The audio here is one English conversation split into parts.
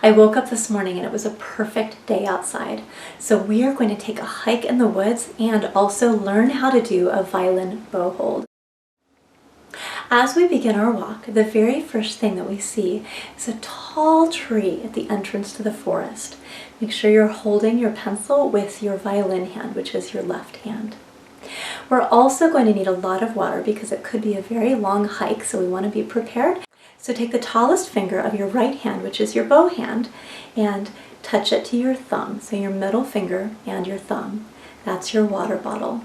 I woke up this morning and it was a perfect day outside. So we are going to take a hike in the woods and also learn how to do a violin bow hold. As we begin our walk, the very first thing that we see is a tall tree at the entrance to the forest. Make sure you're holding your pencil with your violin hand, which is your left hand. We're also going to need a lot of water because it could be a very long hike, so we want to be prepared. So take the tallest finger of your right hand, which is your bow hand, and touch it to your thumb. So your middle finger and your thumb. That's your water bottle.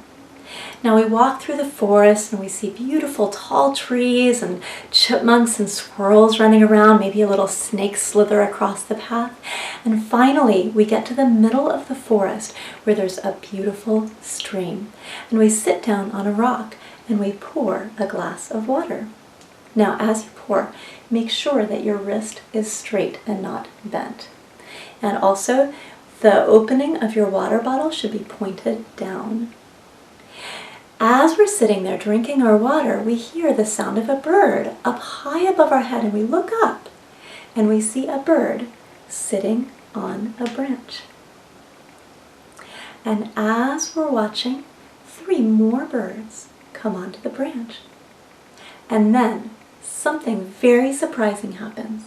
Now we walk through the forest and we see beautiful tall trees and chipmunks and squirrels running around, maybe a little snake slither across the path. And finally we get to the middle of the forest where there's a beautiful stream. And we sit down on a rock and we pour a glass of water. Now as you pour, make sure that your wrist is straight and not bent. And also the opening of your water bottle should be pointed down. As we're sitting there drinking our water, we hear the sound of a bird up high above our head, and we look up and we see a bird sitting on a branch. And as we're watching, 3 more birds come onto the branch. And then something very surprising happens.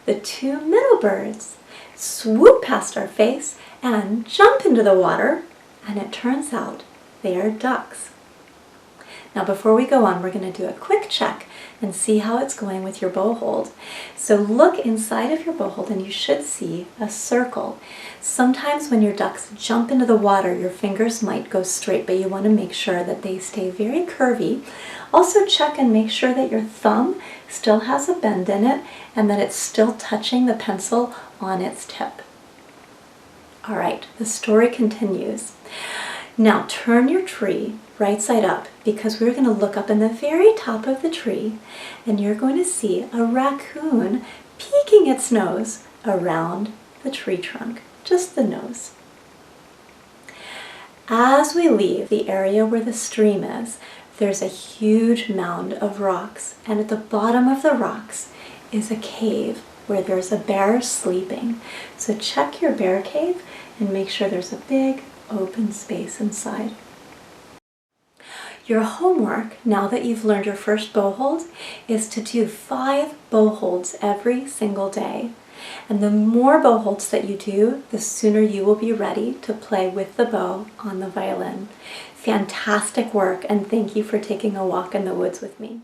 The 2 middle birds swoop past our face and jump into the water, and it turns out they are ducks. Now before we go on, we're going to do a quick check and see how it's going with your bow hold. So look inside of your bow hold and you should see a circle. Sometimes when your ducks jump into the water, your fingers might go straight, but you want to make sure that they stay very curvy. Also check and make sure that your thumb still has a bend in it and that it's still touching the pencil on its tip. All right, the story continues. Now turn your tree right side up because we're going to look up in the very top of the tree and you're going to see a raccoon peeking its nose around the tree trunk, just the nose. As we leave the area where the stream is, there's a huge mound of rocks, and at the bottom of the rocks is a cave where there's a bear sleeping. So check your bear cave and make sure there's a big open space inside. Your homework, now that you've learned your first bow hold, is to do 5 bow holds every single day. And the more bow holds that you do, the sooner you will be ready to play with the bow on the violin. Fantastic work, and thank you for taking a walk in the woods with me.